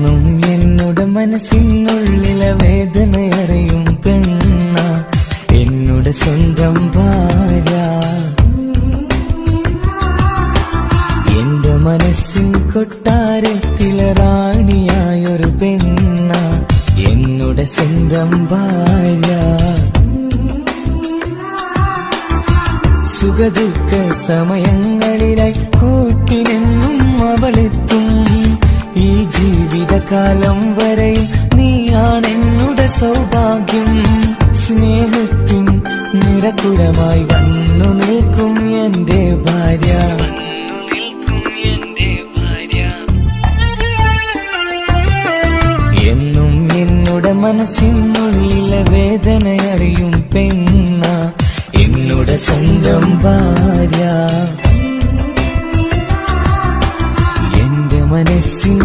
എന്നും എന്നോട് മനസ്സിനുള്ളിലെ വേദനയറിയും പെണ്ണ എന്നോട് സ്വന്തം ഭാര്യ. എന്റെ മനസ്സിൻ കൊട്ടാരത്തിലെ റാണിയായൊരു പെണ്ണ എന്നോട് സ്വന്തം ഭാര്യ. സുഖദുഃഖ സമയങ്ങളിലായി കൂട്ടിനെന്നും അവളെത്തും. ഈ ജീവിതകാലം വരെയും നീയാണെന്നുടെ സൗഭാഗ്യം. സ്നേഹത്തിൻ നിറകുടമായി വന്നു നിൽക്കും എന്റെ ഭാര്യ. എന്നും എന്നോട് മനസ്സിനുള്ളിലെ വേദനയറിയും പെണ്ണ എന്നോട് സ്വന്തം ഭാര്യ. എന്റെ മനസ്സിൻ